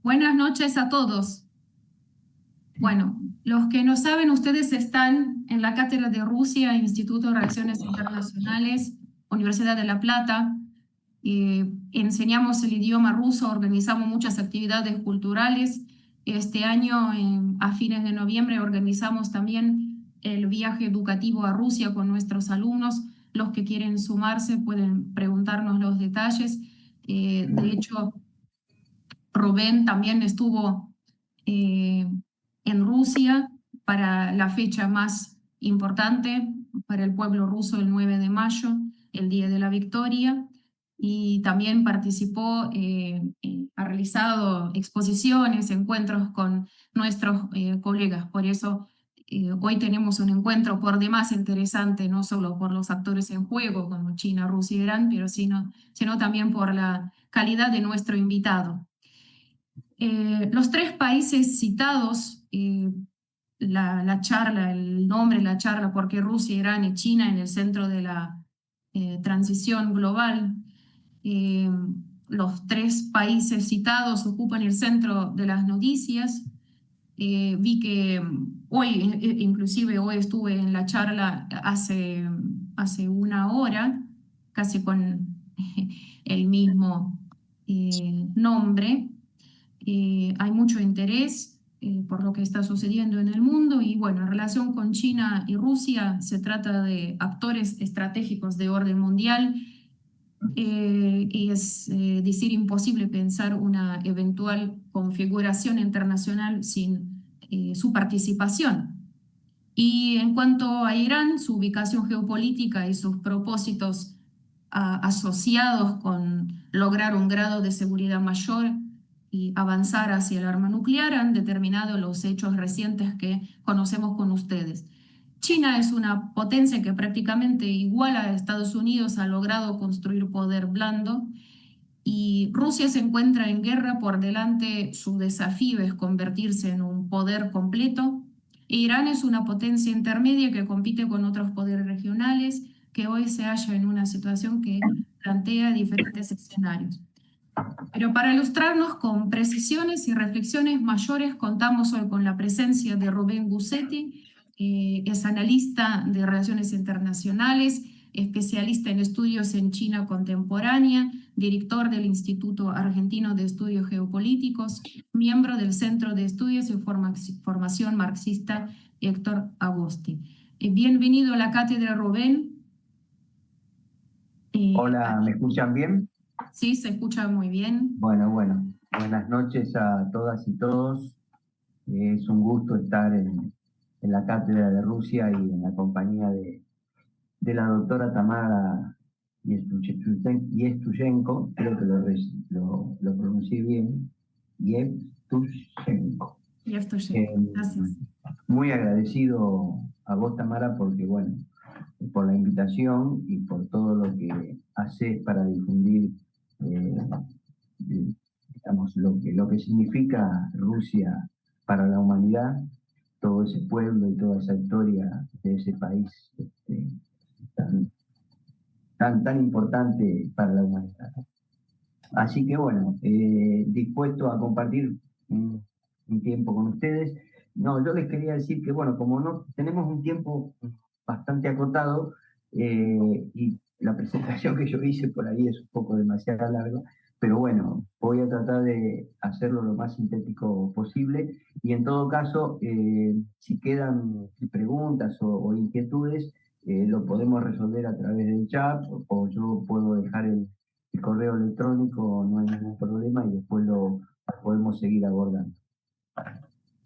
Buenas noches a todos. Bueno, los que no saben, ustedes están en la Cátedra de Rusia, Instituto de Relaciones Internacionales, Universidad de La Plata. Enseñamos el idioma ruso, organizamos muchas actividades culturales. Este año, a fines de noviembre, organizamos también el viaje educativo a Rusia con nuestros alumnos. Los que quieren sumarse pueden preguntarnos los detalles. De hecho, Rubén también estuvo eh, en Rusia para la fecha más importante para el pueblo ruso, el 9 de mayo, el Día de la Victoria, y también participó, ha realizado exposiciones, encuentros con nuestros colegas. Por eso hoy tenemos un encuentro por demás interesante, no solo por los actores en juego, como China, Rusia y Irán, pero sino también por la calidad de nuestro invitado. Los tres países citados, la charla, el nombre de la charla, por qué Rusia, Irán y China en el centro de la transición global. Eh, los tres países citados ocupan el centro de las noticias. Vi que hoy, inclusive hoy estuve en la charla hace una hora, casi con el mismo nombre. Hay mucho interés por lo que está sucediendo en el mundo y bueno, en relación con China y Rusia se trata de actores estratégicos de orden mundial. Y es decir, imposible pensar una eventual configuración internacional sin su participación. Y en cuanto a Irán, su ubicación geopolítica y sus propósitos asociados con lograr un grado de seguridad mayor y avanzar hacia el arma nuclear han determinado los hechos recientes que conocemos con ustedes. China es una potencia que prácticamente igual a Estados Unidos ha logrado construir poder blando y Rusia se encuentra en guerra. Por delante su desafío es convertirse en un poder completo. Irán es una potencia intermedia que compite con otros poderes regionales, que hoy se halla en una situación que plantea diferentes escenarios. Pero para ilustrarnos con precisiones y reflexiones mayores, contamos hoy con la presencia de Rubén Gussetti, es analista de relaciones internacionales, especialista en estudios en China contemporánea, director del Instituto Argentino de Estudios Geopolíticos, miembro del Centro de Estudios y Formación Marxista Héctor Agosti. Bienvenido a la cátedra, Rubén. Hola, ¿me escuchan bien? Sí, se escucha muy bien. Bueno, buenas noches a todas y todos. Es un gusto estar en la Cátedra de Rusia y en la compañía de la doctora Tamara Yestuyenko, creo que lo pronuncié bien, Yestuyenko. Gracias. Muy agradecido a vos, Tamara, porque bueno, por la invitación y por todo lo que haces para difundir digamos, lo que significa Rusia para la humanidad, todo ese pueblo y toda esa historia de ese país tan importante para la humanidad. Así que bueno, dispuesto a compartir un tiempo con ustedes. No, yo les quería decir que bueno, como no tenemos un tiempo bastante acotado y la presentación que yo hice por ahí es un poco demasiado larga, pero bueno, voy a tratar de hacerlo lo más sintético posible y en todo caso, si quedan preguntas o inquietudes, lo podemos resolver a través del chat o yo puedo dejar el correo electrónico, no hay ningún problema y después lo podemos seguir abordando.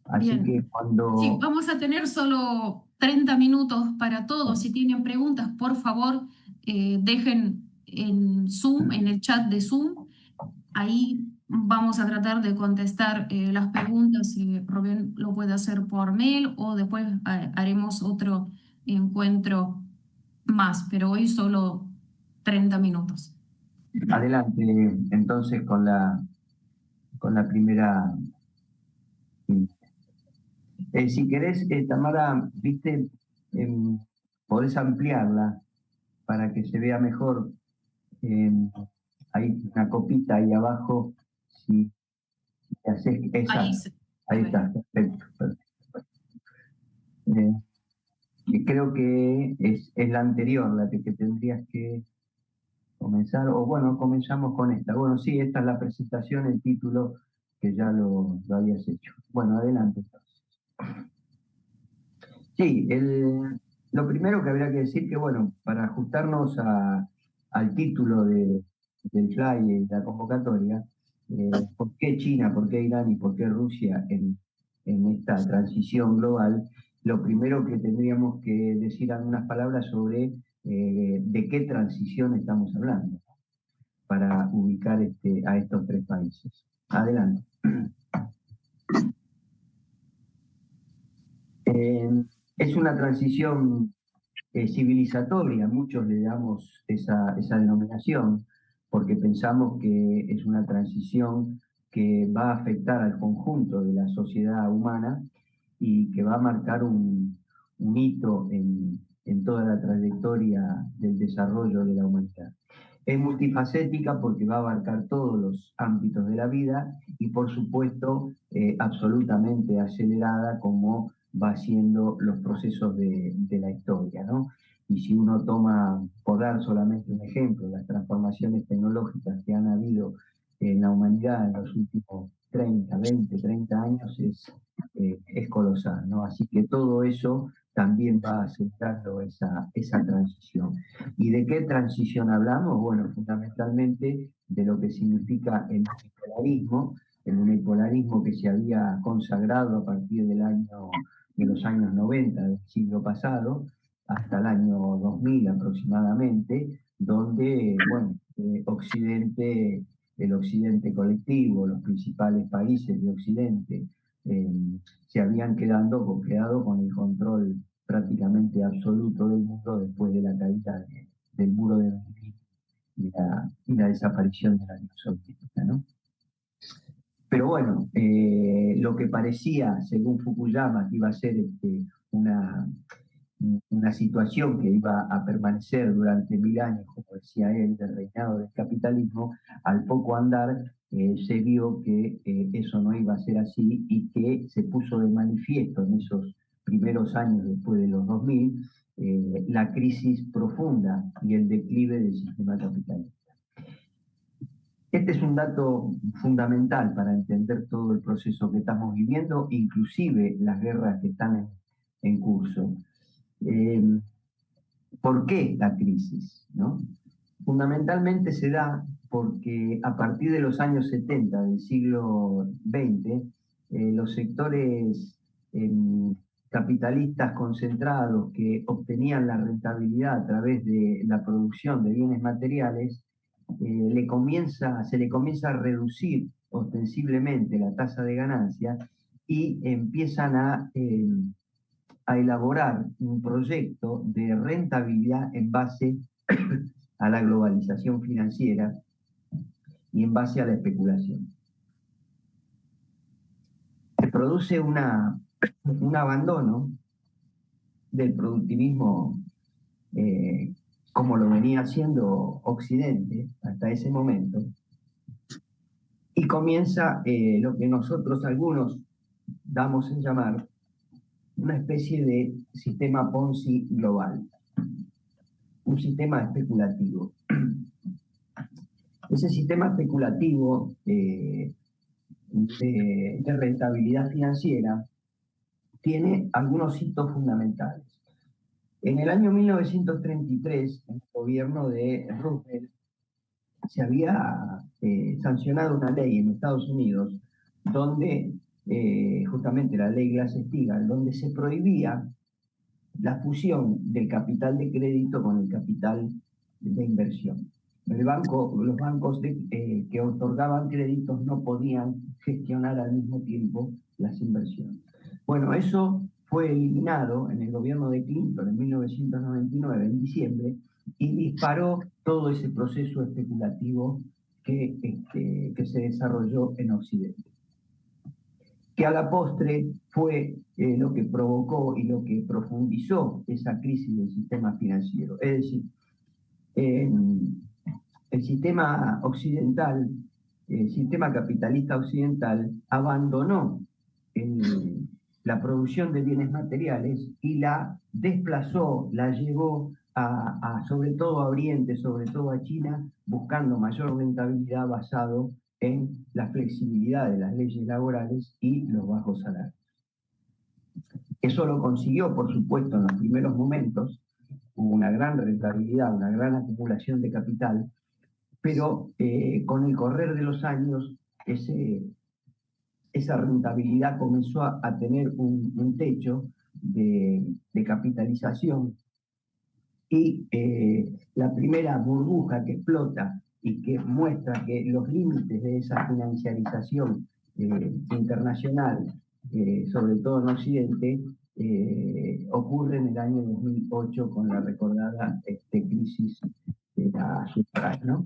Así Bien. que cuando... Sí, vamos a tener solo 30 minutos para todos. Si tienen preguntas, por favor, dejen en Zoom, en el chat de Zoom. Ahí vamos a tratar de contestar las preguntas. Rubén lo puede hacer por mail o después haremos otro encuentro más, pero hoy solo 30 minutos. Adelante, entonces, con la primera... si querés, Tamara, viste, podés ampliarla para que se vea mejor. Hay una copita ahí abajo, si Ahí se Ahí ve. está, perfecto. Creo que es la anterior, la que tendrías que comenzar, o bueno, comenzamos con esta. Bueno, sí, esta es la presentación, el título que ya lo habías hecho. Bueno, adelante entonces. Sí, lo primero que habría que decir que, bueno, para ajustarnos al título del fly y la convocatoria, ¿por qué China, por qué Irán y por qué Rusia en esta transición global? Lo primero que tendríamos que decir algunas palabras sobre de qué transición estamos hablando para ubicar a estos tres países. Adelante. Es una transición civilizatoria, muchos le damos esa denominación, porque pensamos que es una transición que va a afectar al conjunto de la sociedad humana y que va a marcar un hito en toda la trayectoria del desarrollo de la humanidad. Es multifacética porque va a abarcar todos los ámbitos de la vida y por supuesto absolutamente acelerada como va siendo los procesos de la historia, ¿no? Y si uno toma, por dar solamente un ejemplo, las transformaciones tecnológicas que han habido en la humanidad en los últimos 30, 20, 30 años es colosal, ¿no? Así que todo eso también va acelerando esa transición. ¿Y de qué transición hablamos? Bueno, fundamentalmente de lo que significa el unipolarismo que se había consagrado a partir de los años 90 del siglo pasado, hasta el año 2000 aproximadamente, donde, bueno, el occidente colectivo, los principales países de Occidente, eh, se habían quedado con el control prácticamente absoluto del mundo después de la caída del muro de Berlín y la desaparición de la Unión Soviética, ¿no? Pero bueno, lo que parecía, según Fukuyama, que iba a ser una situación que iba a permanecer durante 1000 años, como decía él, del reinado del capitalismo, al poco andar se vio que eso no iba a ser así y que se puso de manifiesto en esos primeros años después de los 2000 la crisis profunda y el declive del sistema capitalista. Este es un dato fundamental para entender todo el proceso que estamos viviendo, inclusive las guerras que están en curso. ¿Por qué la crisis? ¿No? Fundamentalmente se da porque a partir de los años 70 del siglo XX, los sectores capitalistas concentrados que obtenían la rentabilidad a través de la producción de bienes materiales, se le comienza a reducir ostensiblemente la tasa de ganancia y empiezan a elaborar un proyecto de rentabilidad en base a la globalización financiera y en base a la especulación. Se produce un abandono del productivismo como lo venía haciendo Occidente hasta ese momento, y comienza lo que nosotros algunos damos en llamar una especie de sistema Ponzi global, un sistema especulativo. Ese sistema especulativo de rentabilidad financiera tiene algunos hitos fundamentales. En el año 1933, en el gobierno de Roosevelt, se había sancionado una ley en Estados Unidos donde, justamente la ley Glass-Steagall, donde se prohibía la fusión del capital de crédito con el capital de inversión. Los bancos que otorgaban créditos no podían gestionar al mismo tiempo las inversiones. Bueno, eso fue eliminado en el gobierno de Clinton en 1999, en diciembre, y disparó todo ese proceso especulativo que se desarrolló en Occidente, que a la postre fue lo que provocó y lo que profundizó esa crisis del sistema financiero. Es decir, el sistema occidental sistema capitalista occidental abandonó la producción de bienes materiales y la desplazó, la llevó sobre todo a Oriente, sobre todo a China, buscando mayor rentabilidad basado en la flexibilidad de las leyes laborales y los bajos salarios. Eso lo consiguió, por supuesto, en los primeros momentos. Hubo una gran rentabilidad, una gran acumulación de capital, pero con el correr de los años esa rentabilidad comenzó a tener un techo de capitalización, y la primera burbuja que explota y que muestra que los límites de esa financiarización internacional, sobre todo en Occidente, ocurre en el año 2008 con la recordada crisis de la subprime, ¿no?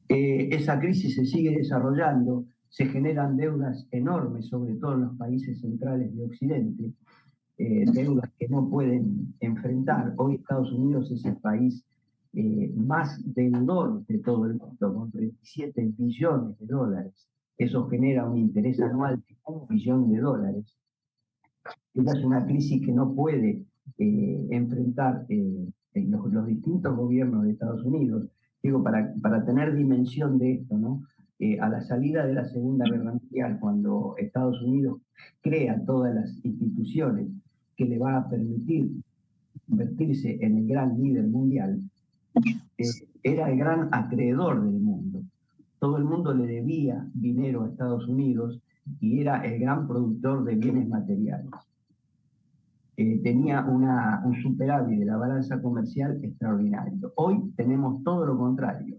Esa crisis se sigue desarrollando, se generan deudas enormes, sobre todo en los países centrales de Occidente, deudas que no pueden enfrentar. Hoy Estados Unidos es el país más deudor de todo el mundo, con 37 billones de dólares. Eso genera un interés anual de $1 billón. Esa es una crisis que no puede enfrentar los distintos gobiernos de Estados Unidos. Digo, para tener dimensión de esto, ¿no? A la salida de la Segunda Guerra Mundial, cuando Estados Unidos crea todas las instituciones que le va a permitir convertirse en el gran líder mundial, era el gran acreedor del mundo. Todo el mundo le debía dinero a Estados Unidos y era el gran productor de bienes materiales. Tenía un superávit de la balanza comercial extraordinario. Hoy tenemos todo lo contrario.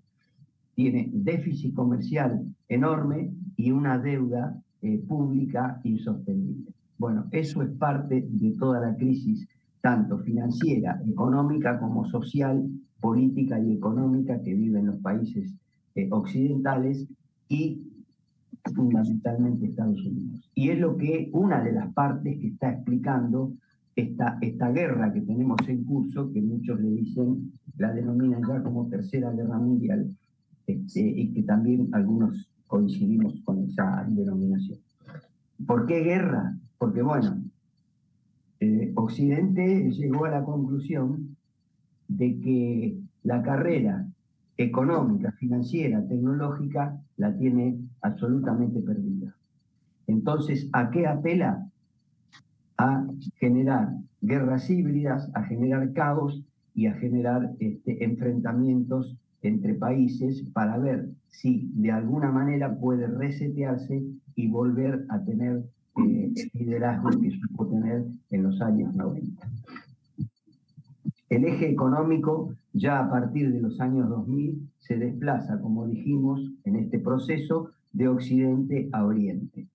Tiene déficit comercial enorme y una deuda pública insostenible. Bueno, eso es parte de toda la crisis, tanto financiera, económica, como social, política y económica que viven los países occidentales y fundamentalmente Estados Unidos. Y es una de las partes que está explicando esta guerra que tenemos en curso, que muchos le dicen, la denominan ya como Tercera Guerra Mundial, y que también algunos coincidimos con esa denominación. ¿Por qué guerra? Porque, bueno, Occidente llegó a la conclusión de que la carrera económica, financiera, tecnológica, la tiene absolutamente perdida. Entonces, ¿a qué apela? A generar guerras híbridas, a generar caos y a generar enfrentamientos entre países para ver si de alguna manera puede resetearse y volver a tener el liderazgo que supo tener en los años 90. El eje económico ya a partir de los años 2000 se desplaza, como dijimos, en este proceso de Occidente a Oriente.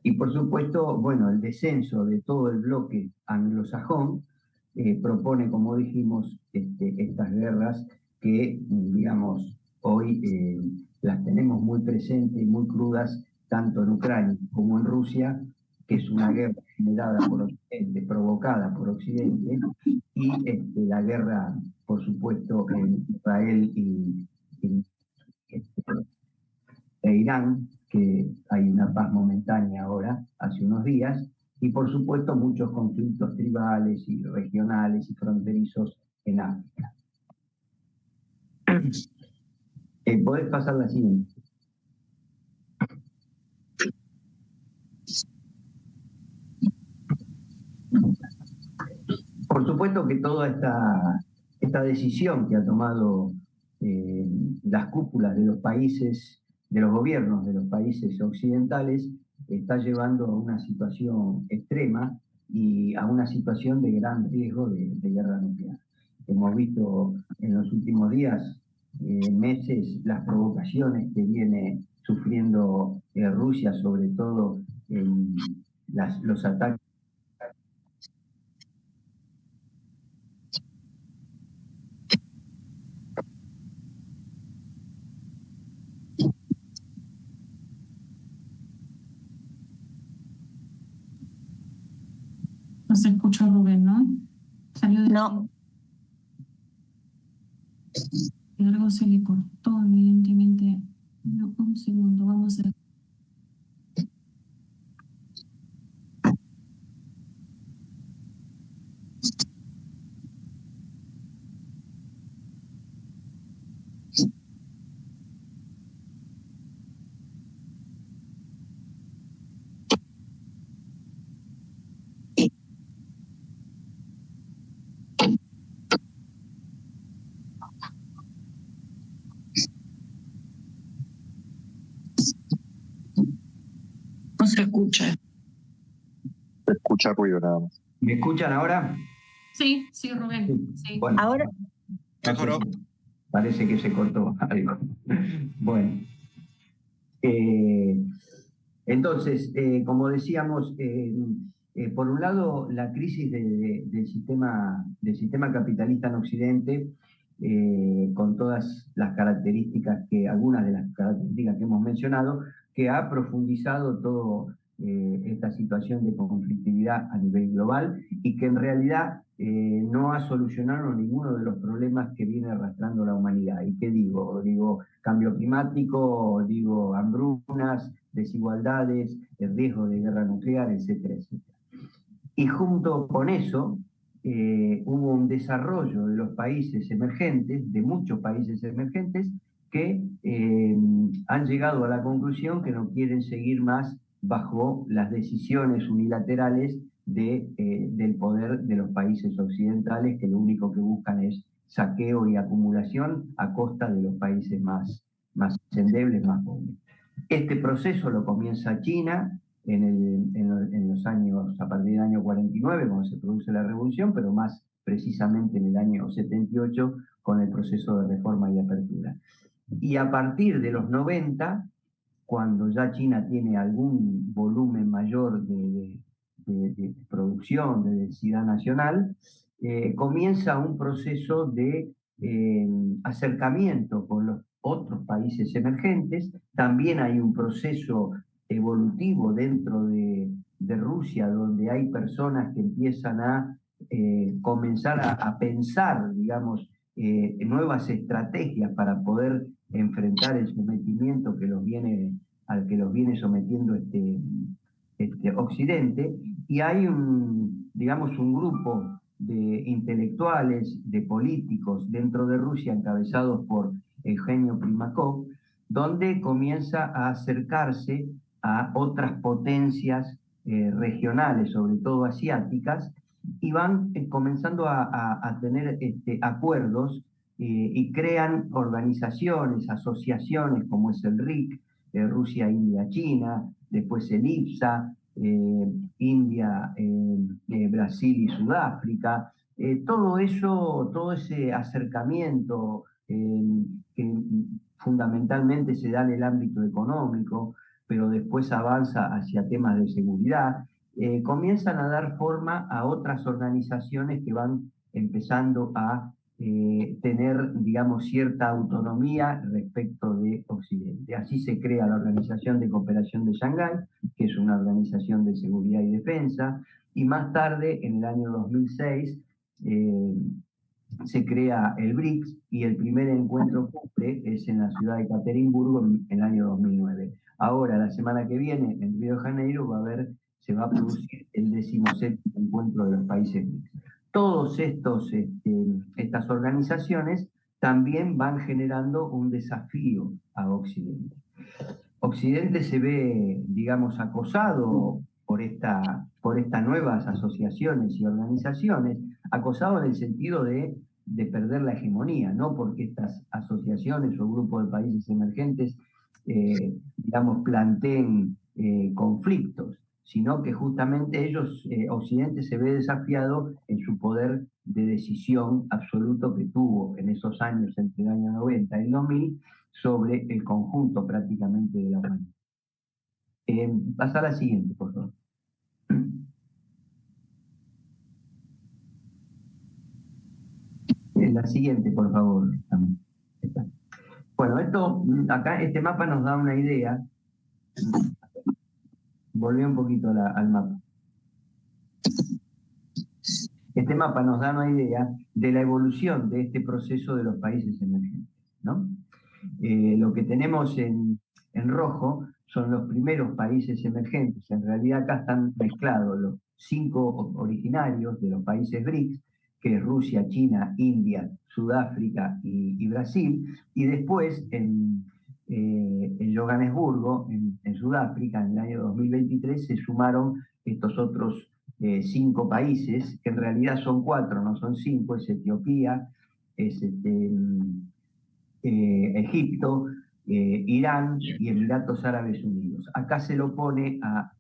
Y por supuesto, bueno, el descenso de todo el bloque anglosajón propone, como dijimos, estas guerras que, digamos, hoy las tenemos muy presentes y muy crudas, tanto en Ucrania como en Rusia, que es una guerra generada por Occidente, provocada por Occidente, y la guerra, por supuesto, en Israel e Irán, que hay una paz momentánea ahora, hace unos días, y por supuesto muchos conflictos tribales y regionales y fronterizos en África. ¿Podés pasar la siguiente? Por supuesto que toda esta decisión que ha tomado las cúpulas de los países, de los gobiernos de los países occidentales, está llevando a una situación extrema y a una situación de gran riesgo de guerra nuclear. Hemos visto en los últimos días, meses, las provocaciones que viene sufriendo Rusia, sobre todo los ataques. No se escucha Rubén, ¿no? Salió de... No. Algo se le cortó, evidentemente. No, un segundo, vamos a... No se escucha. Se escucha ruido nada más. ¿Me escuchan ahora? Sí, sí, Rubén. Sí. Bueno, Ahora mejoró. Parece que se cortó algo. Bueno. Entonces, como decíamos, por un lado, la crisis del sistema capitalista en Occidente, con todas las características algunas de las características que hemos mencionado, que ha profundizado toda esta situación de conflictividad a nivel global y que en realidad no ha solucionado ninguno de los problemas que viene arrastrando la humanidad. ¿Y qué digo? Digo cambio climático, digo hambrunas, desigualdades, el riesgo de guerra nuclear, etcétera, etcétera. Y junto con eso hubo un desarrollo de los países emergentes, de muchos países emergentes, que han llegado a la conclusión que no quieren seguir más bajo las decisiones unilaterales del poder de los países occidentales, que lo único que buscan es saqueo y acumulación a costa de los países más endebles, más pobres. Este proceso lo comienza China en los años, a partir del año 49, cuando se produce la revolución, pero más precisamente en el año 78, con el proceso de reforma y apertura. Y a partir de los 90, cuando ya China tiene algún volumen mayor de producción, de densidad nacional, comienza un proceso de acercamiento con los otros países emergentes. También hay un proceso evolutivo dentro de Rusia, donde hay personas que empiezan a comenzar a pensar, digamos, nuevas estrategias para poder enfrentar el sometimiento al que los viene sometiendo este Occidente, y hay digamos, un grupo de intelectuales, de políticos dentro de Rusia, encabezados por Eugenio Primakov, donde comienza a acercarse a otras potencias regionales, sobre todo asiáticas, y van comenzando a tener acuerdos y crean organizaciones, asociaciones como es el RIC, Rusia, India, China, después el IPSA, India, Brasil y Sudáfrica. Todo eso, todo ese acercamiento que fundamentalmente se da en el ámbito económico, pero después avanza hacia temas de seguridad, comienzan a dar forma a otras organizaciones que van empezando a tener, digamos, cierta autonomía respecto de Occidente. Así se crea la Organización de Cooperación de Shanghái, que es una organización de seguridad y defensa, y más tarde, en el año 2006, se crea el BRICS, y el primer encuentro cumbre es en la ciudad de Ekaterimburgo en el año 2009. Ahora, la semana que viene, en Río de Janeiro, se va a producir el 17º encuentro de los países BRICS. Todas estas organizaciones también van generando un desafío a Occidente. Occidente se ve, digamos, acosado por estas nuevas asociaciones y organizaciones, acosado en el sentido de perder la hegemonía, no porque estas asociaciones o grupos de países emergentes, digamos, planteen conflictos, sino que justamente Occidente se ve desafiado en su poder de decisión absoluto que tuvo en esos años, entre el año 90 y el 2000, sobre el conjunto prácticamente de la humanidad. Pasa a la siguiente, por favor. La siguiente, por favor. Bueno, acá este mapa nos da una idea. Volví un poquito al mapa. Este mapa nos da una idea de la evolución de este proceso de los países emergentes. ¿no? Lo que tenemos en rojo son los primeros países emergentes. En realidad acá están mezclados los 5 originarios de los países BRICS, que es Rusia, China, India, Sudáfrica y Brasil, y después en Johannesburgo, en Sudáfrica, en el año 2023, se sumaron estos otros 5 países, que en realidad son 4, no son 5, es Etiopía, es Egipto, Irán y Emiratos Árabes Unidos. Acá se lo pone a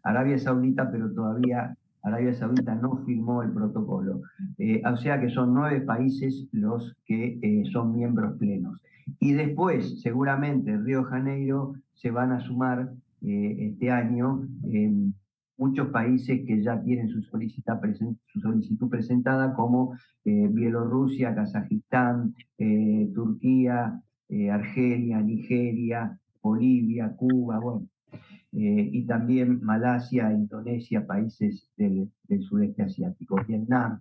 Arabia Saudita, pero todavía Arabia Saudita no firmó el protocolo. O sea que son 9 países los que son miembros plenos. Y después, seguramente, Río de Janeiro se van a sumar este año muchos países que ya tienen su solicitud presentada, como Bielorrusia, Kazajistán, Turquía, Argelia, Nigeria, Bolivia, Cuba, bueno, y también Malasia, Indonesia, países del sudeste asiático, Vietnam.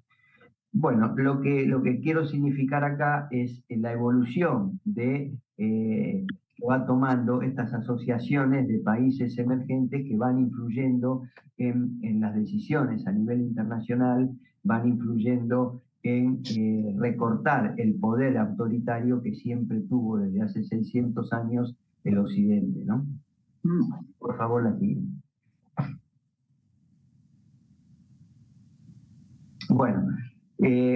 Bueno, lo que quiero significar acá es la evolución que va tomando estas asociaciones de países emergentes que van influyendo en las decisiones a nivel internacional, van influyendo en recortar el poder autoritario que siempre tuvo desde hace 600 años el Occidente, ¿no? Por favor, la siguiente. Bueno,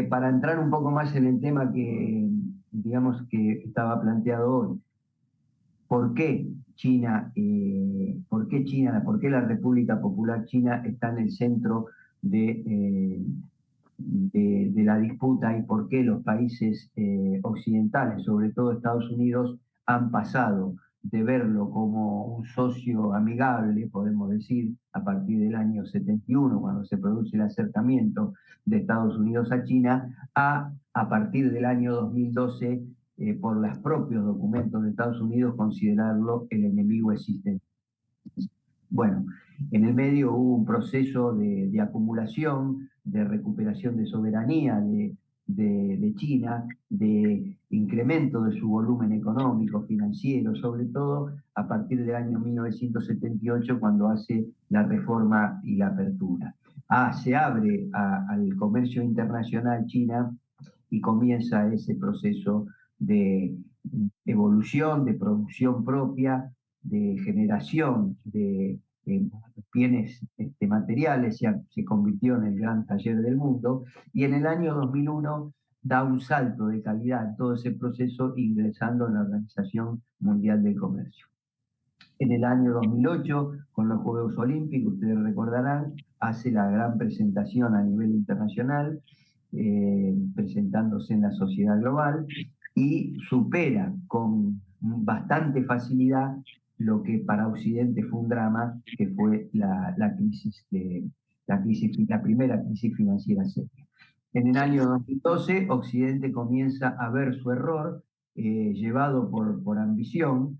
para entrar un poco más en el tema que, digamos, que estaba planteado hoy, ¿por qué China, por qué la República Popular China está en el centro de la disputa y por qué los países occidentales, sobre todo Estados Unidos, han pasado de verlo como un socio amigable, podemos decir, a partir del año 71, cuando se produce el acercamiento de Estados Unidos a China, a partir del año 2012, por los propios documentos de Estados Unidos, considerarlo el enemigo existente. Bueno, en el medio hubo un proceso de acumulación, de recuperación de soberanía de China, de incremento de su volumen económico, financiero, sobre todo a partir del año 1978, cuando hace la reforma y la apertura. Se abre al comercio internacional China y comienza ese proceso de evolución, de producción propia, de generación de bienes materiales, se convirtió en el gran taller del mundo, y en el año 2001 da un salto de calidad en todo ese proceso, ingresando en la Organización Mundial del Comercio. En el año 2008, con los Juegos Olímpicos, ustedes recordarán, hace la gran presentación a nivel internacional, presentándose en la sociedad global, y supera con bastante facilidad lo que para Occidente fue un drama, que fue la primera crisis financiera seria. En el año 2012, Occidente comienza a ver su error, llevado por ambición.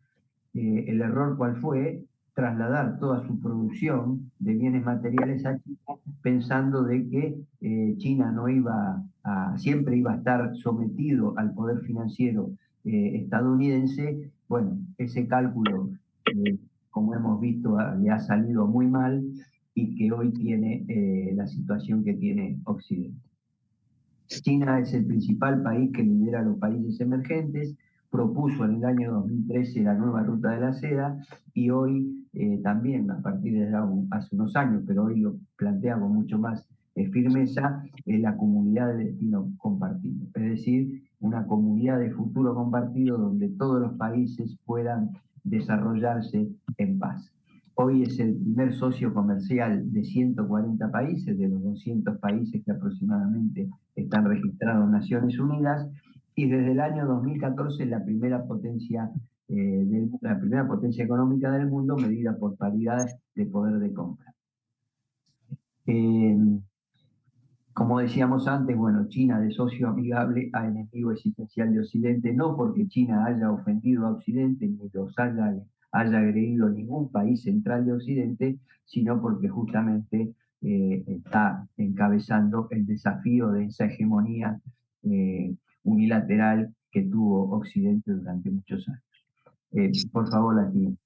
El error, ¿cuál fue? Trasladar toda su producción de bienes materiales a China, pensando de que China no siempre iba a estar sometido al poder financiero estadounidense. Bueno, ese cálculo, como hemos visto, le ha salido muy mal, y que hoy tiene la situación que tiene Occidente. China es el principal país que lidera a los países emergentes, propuso en el año 2013 la nueva ruta de la seda, y hoy también, a partir de hace unos años, pero hoy lo plantea con mucho más firmeza, la comunidad de destino compartido, es decir, una comunidad de futuro compartido donde todos los países puedan desarrollarse en paz. Hoy es el primer socio comercial de 140 países, de los 200 países que aproximadamente están registrados en Naciones Unidas, y desde el año 2014 la primera potencia económica del mundo, medida por paridad de poder de compra. Como decíamos antes, bueno, China de socio amigable a enemigo existencial de Occidente, no porque China haya ofendido a Occidente ni los haya agredido a ningún país central de Occidente, sino porque justamente está encabezando el desafío de esa hegemonía unilateral que tuvo Occidente durante muchos años. Por favor, la siguiente.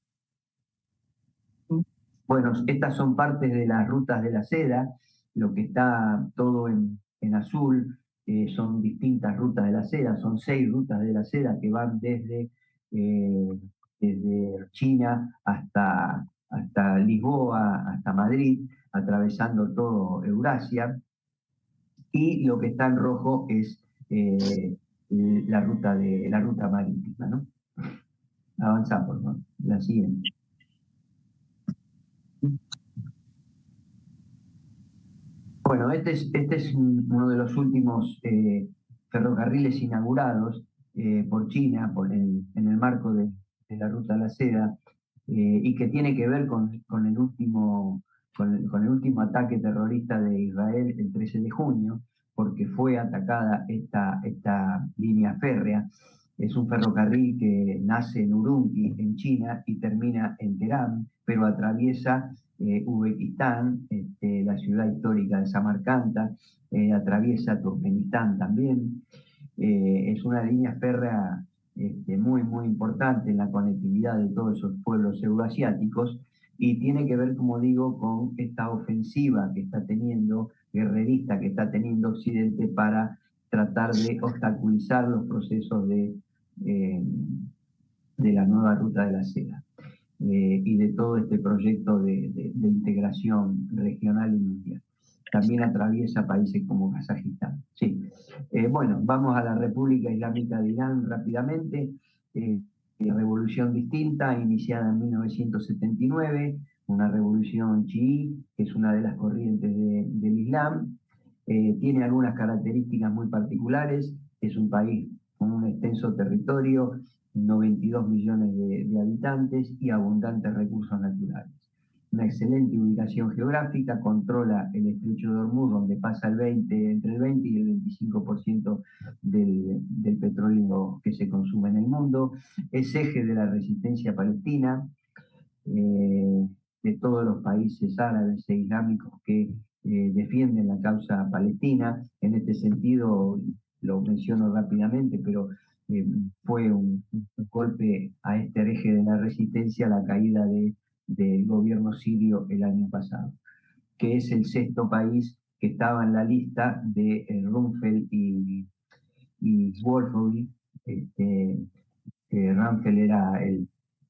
Bueno, estas son partes de las rutas de la seda, lo que está todo en azul son distintas rutas de la seda, son 6 rutas de la seda que van desde China hasta Lisboa, hasta Madrid, atravesando todo Eurasia, y lo que está en rojo es la ruta marítima, ¿no? Avanza, por favor, la siguiente. Bueno, este es uno de los últimos ferrocarriles inaugurados por China en el marco de la Ruta de la Seda, y que tiene que ver con el último ataque terrorista de Israel el 13 de junio, porque fue atacada esta línea férrea. Es un ferrocarril que nace en Urumqi, en China, y termina en Teherán, pero atraviesa Uzbekistán, la ciudad histórica de Samarcanda, atraviesa Turkmenistán también. Es una línea férrea muy, muy importante en la conectividad de todos esos pueblos euroasiáticos, y tiene que ver, como digo, con esta ofensiva que está teniendo, guerrerista que está teniendo Occidente para tratar de obstaculizar los procesos de la nueva Ruta de la Seda. Y de todo este proyecto de integración regional y mundial. También atraviesa países como Kazajistán. Sí. Bueno, vamos a la República Islámica de Irán rápidamente. Revolución distinta, iniciada en 1979, una revolución chií, que es una de las corrientes del Islam. Tiene algunas características muy particulares. Es un país con un extenso territorio, 92 millones de habitantes y abundantes recursos naturales. Una excelente ubicación geográfica, controla el estrecho de Hormuz, donde pasa entre el 20 y el 25% del petróleo que se consume en el mundo. Es eje de la resistencia palestina, de todos los países árabes e islámicos que defienden la causa palestina. En este sentido, lo menciono rápidamente, pero fue un golpe a este eje de la resistencia la caída del gobierno sirio el año pasado, que es el 6º país que estaba en la lista de Rumsfeld y Wolfowitz. Rumsfeld era el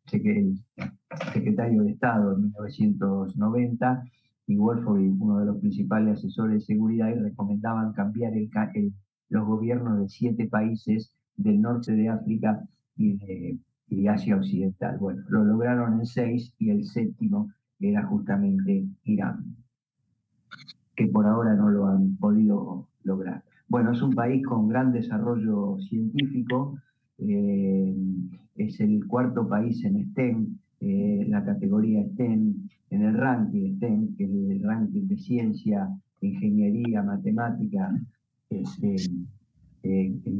secretario de Estado en 1990, y Wolfowitz uno de los principales asesores de seguridad, y recomendaban cambiar los gobiernos de 7 países del norte de África y de Asia Occidental. Bueno, lo lograron en 6, y el 7º era justamente Irán, que por ahora no lo han podido lograr. Bueno, es un país con gran desarrollo científico, es el 4º país en STEM, la categoría STEM, en el ranking STEM, que es el ranking de ciencia, ingeniería, matemática, en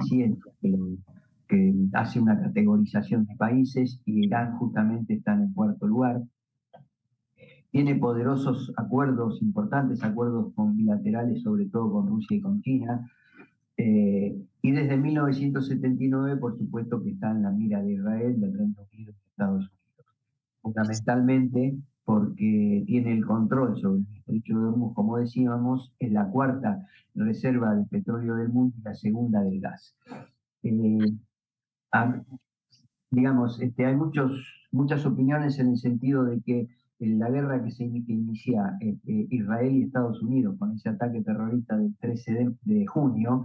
ciencia, que hace una categorización de países, y Irán justamente está en el 4º lugar. Tiene poderosos acuerdos, importantes acuerdos bilaterales, sobre todo con Rusia y con China. Y desde 1979, por supuesto, que está en la mira de Israel, del Reino Unido y de Estados Unidos. Fundamentalmente porque tiene el control sobre el estrecho de Hormuz, como decíamos, es la 4ª reserva de petróleo del mundo y la 2ª del gas. Digamos, hay muchas opiniones en el sentido de que la guerra que inicia Israel y Estados Unidos con ese ataque terrorista del 13 de junio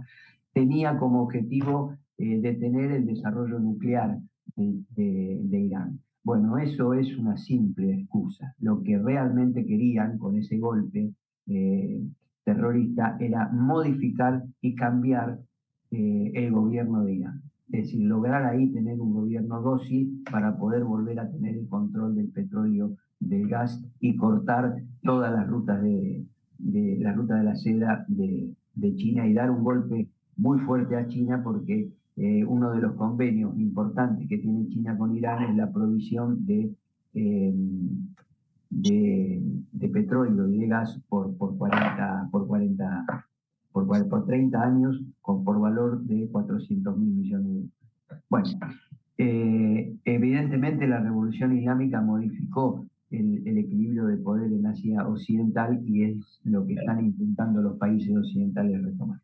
tenía como objetivo detener el desarrollo nuclear de Irán. Bueno, eso es una simple excusa. Lo que realmente querían con ese golpe terrorista era modificar y cambiar el gobierno de Irán. Es decir, lograr ahí tener un gobierno dócil para poder volver a tener el control del petróleo, del gas, y cortar todas las rutas de la Ruta de la Seda de China, y dar un golpe muy fuerte a China, porque uno de los convenios importantes que tiene China con Irán es la provisión de petróleo y de gas por 30 años, por valor de 400.000 millones de dólares. Bueno, evidentemente la revolución islámica modificó el equilibrio de poder en Asia Occidental y es lo que están intentando los países occidentales retomar.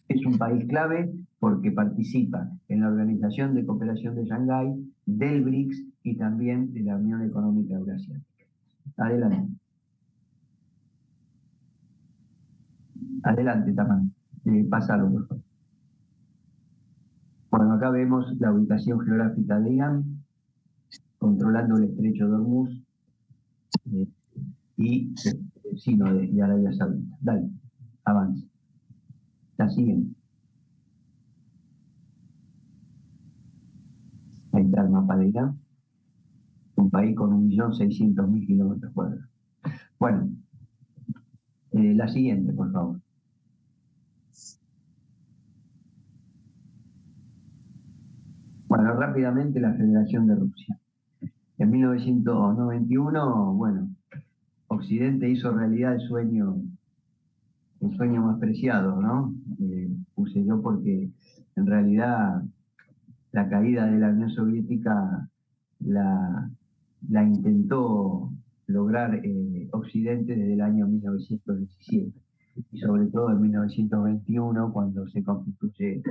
Es un país clave porque participa en la Organización de Cooperación de Shanghái, del BRICS y también de la Unión Económica Eurasiática. Adelante. Adelante, Tamán. Pásalo, por favor. Bueno, acá vemos la ubicación geográfica de Irán, controlando el estrecho de Hormuz y vecino de Arabia Saudita. Dale, avanza. La siguiente. Ahí está el mapa de Irán. Un país con 1.600.000 kilómetros cuadrados. Bueno, la siguiente, por favor. Bueno, rápidamente la Federación de Rusia. En 1991, bueno, Occidente hizo realidad el sueño más preciado, ¿no? Puse yo porque en realidad la caída de la Unión Soviética la intentó lograr Occidente desde el año 1917 y sobre todo en 1921 cuando se constituye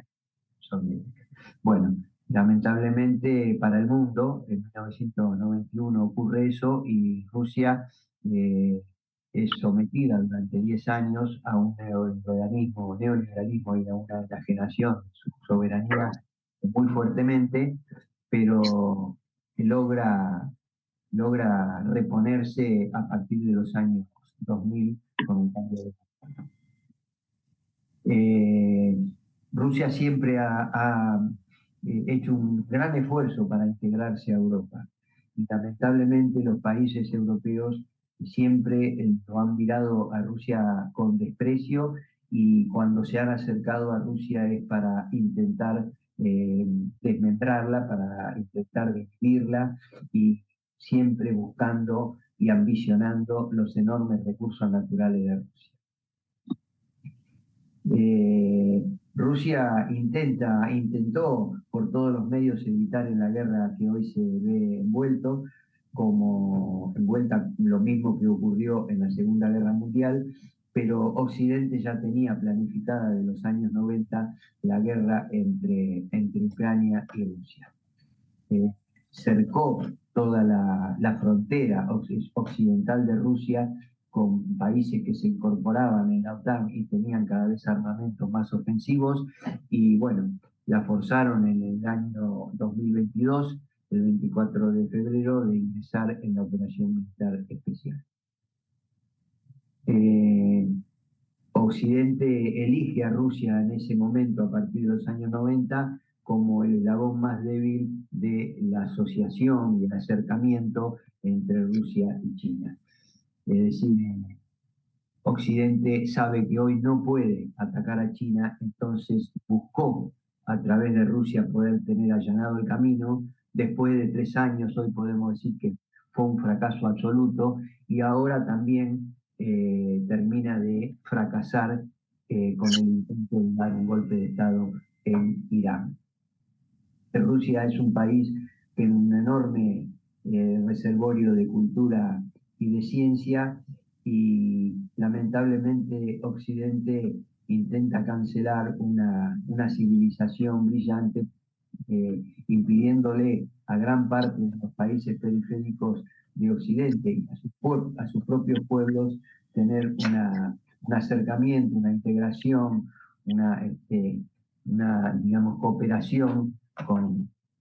Soviética. Bueno, lamentablemente para el mundo en 1991 ocurre eso y Rusia es sometida durante 10 años a un neoliberalismo y a una enajenación de su soberanía muy fuertemente, pero logra reponerse a partir de los años 2000 con un cambio de... Rusia siempre ha hecho un gran esfuerzo para integrarse a Europa y lamentablemente los países europeos siempre lo han mirado a Rusia con desprecio y cuando se han acercado a Rusia es para intentar desmembrarla, para intentar dividirla y siempre buscando y ambicionando los enormes recursos naturales de Rusia. Rusia intentó por todos los medios evitar en la guerra que hoy se ve envuelta lo mismo que ocurrió en la Segunda Guerra Mundial, pero Occidente ya tenía planificada de los años 90 la guerra entre Ucrania y Rusia. Cercó toda la frontera occidental de Rusia con países que se incorporaban en la OTAN y tenían cada vez armamentos más ofensivos y bueno, la forzaron en el año 2022, el 24 de febrero, de ingresar en la operación militar especial. Occidente elige a Rusia en ese momento, a partir de los años 90, como el eslabón más débil de la asociación y el acercamiento entre Rusia y China. Es decir, Occidente sabe que hoy no puede atacar a China, entonces buscó a través de Rusia poder tener allanado el camino. Después de 3 años, hoy podemos decir que fue un fracaso absoluto y ahora también termina de fracasar con el intento de dar un golpe de Estado en Irán. Rusia es un país que en un enorme reservorio de cultura y de ciencia y lamentablemente Occidente intenta cancelar una civilización brillante impidiéndole a gran parte de los países periféricos de Occidente y a sus propios pueblos tener un acercamiento, una integración, una digamos, cooperación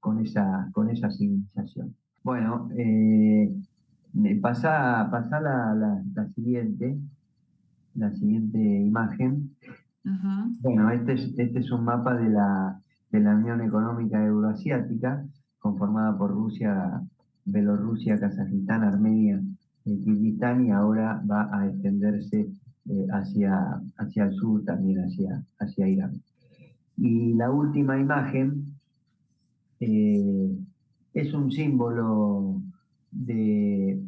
con esa civilización. Bueno, pasa la siguiente imagen. Ajá. Bueno, este es un mapa de la Unión Económica Euroasiática, conformada por Rusia, Bielorrusia, Kazajistán, Armenia, Kirguistán, y ahora va a extenderse hacia el sur, también hacia Irán. Y la última imagen es un símbolo de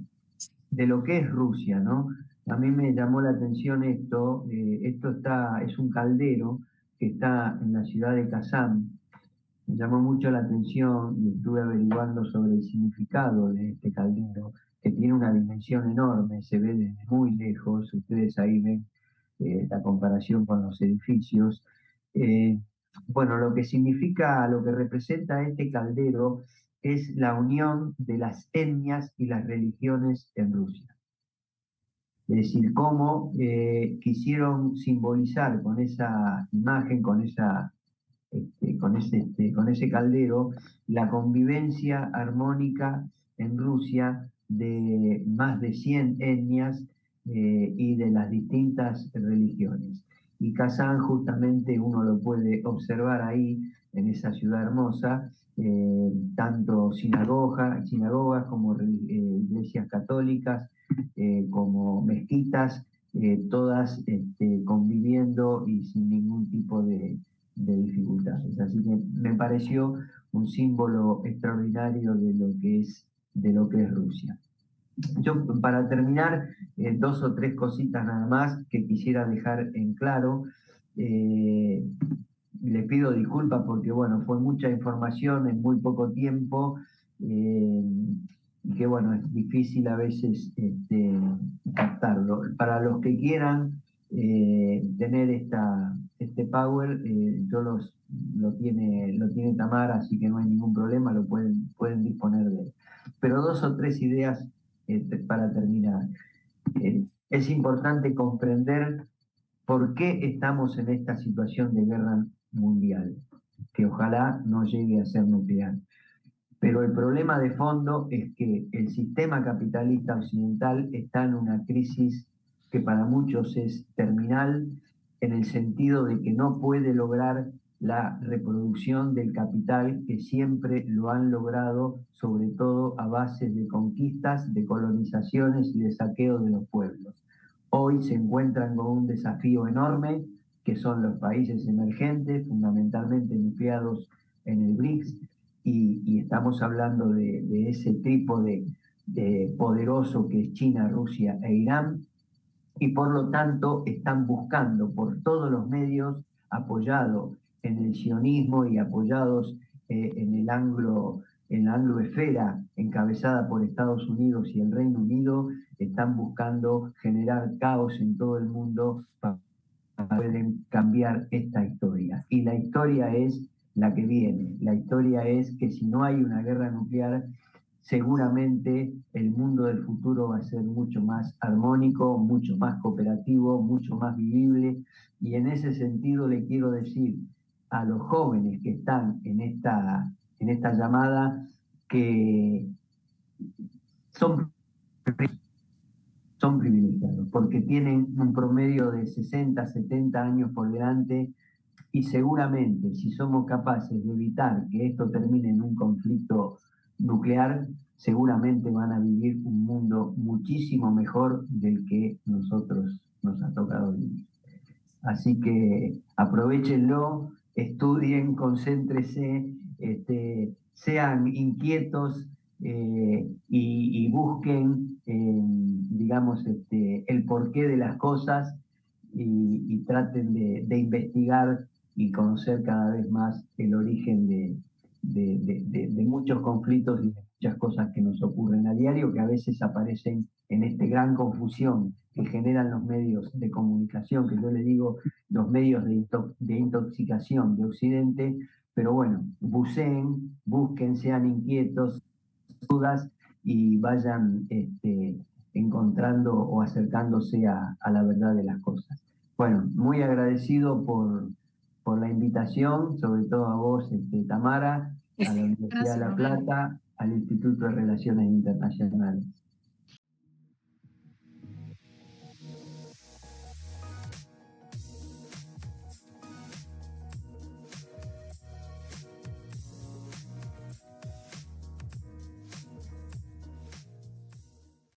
lo que es Rusia, ¿no? A mí me llamó la atención esto es un caldero que está en la ciudad de Kazán, me llamó mucho la atención y estuve averiguando sobre el significado de este caldero, que tiene una dimensión enorme, se ve desde muy lejos, ustedes ahí ven la comparación con los edificios. Bueno, lo que significa, lo que representa este caldero es la unión de las etnias y las religiones en Rusia. Es decir, cómo quisieron simbolizar con esa imagen, con ese caldero, la convivencia armónica en Rusia de más de 100 etnias y de las distintas religiones. Y Kazán justamente uno lo puede observar ahí, en esa ciudad hermosa, tanto sinagogas como iglesias católicas, como mezquitas, todas conviviendo y sin ningún tipo de dificultades. Así que me pareció un símbolo extraordinario de lo que es Rusia. Yo, para terminar, 2 o 3 cositas nada más que quisiera dejar en claro. Les pido disculpas porque, bueno, fue mucha información en muy poco tiempo, y que, bueno, es difícil a veces captarlo. Para los que quieran tener este Power, lo tiene Tamara, así que no hay ningún problema, pueden disponer de él. Pero 2 o 3 ideas para terminar. Es importante comprender por qué estamos en esta situación de guerra mundial, que ojalá no llegue a ser nuclear. Pero el problema de fondo es que el sistema capitalista occidental está en una crisis que para muchos es terminal, en el sentido de que no puede lograr la reproducción del capital que siempre lo han logrado, sobre todo a base de conquistas, de colonizaciones y de saqueo de los pueblos. Hoy se encuentran con un desafío enorme, que son los países emergentes, fundamentalmente nucleados en el BRICS, y estamos hablando de ese tipo de poderoso que es China, Rusia e Irán, y por lo tanto están buscando por todos los medios, apoyados en el sionismo y apoyados en la angloesfera encabezada por Estados Unidos y el Reino Unido, están buscando generar caos en todo el mundo para poder cambiar esta historia. Y la historia es la que viene. La historia es que si no hay una guerra nuclear, seguramente el mundo del futuro va a ser mucho más armónico, mucho más cooperativo, mucho más vivible. Y en ese sentido le quiero decir a los jóvenes que están en esta llamada que son privilegiados, porque tienen un promedio de 60, 70 años por delante, y seguramente si somos capaces de evitar que esto termine en un conflicto nuclear, seguramente van a vivir un mundo muchísimo mejor del que nosotros nos ha tocado vivir. Así que aprovechenlo, estudien, concéntrense, sean inquietos, y busquen, digamos, el porqué de las cosas, y traten de investigar y conocer cada vez más el origen de muchos conflictos y de muchas cosas que nos ocurren a diario, que a veces aparecen en esta gran confusión que generan los medios de comunicación, que yo le digo los medios de intoxicación de Occidente. Pero bueno, busquen, sean inquietos, dudas, y vayan encontrando o acercándose a la verdad de las cosas. Bueno, muy agradecido por la invitación, sobre todo a vos, Tamara, a la Universidad de La Plata, al Instituto de Relaciones Internacionales.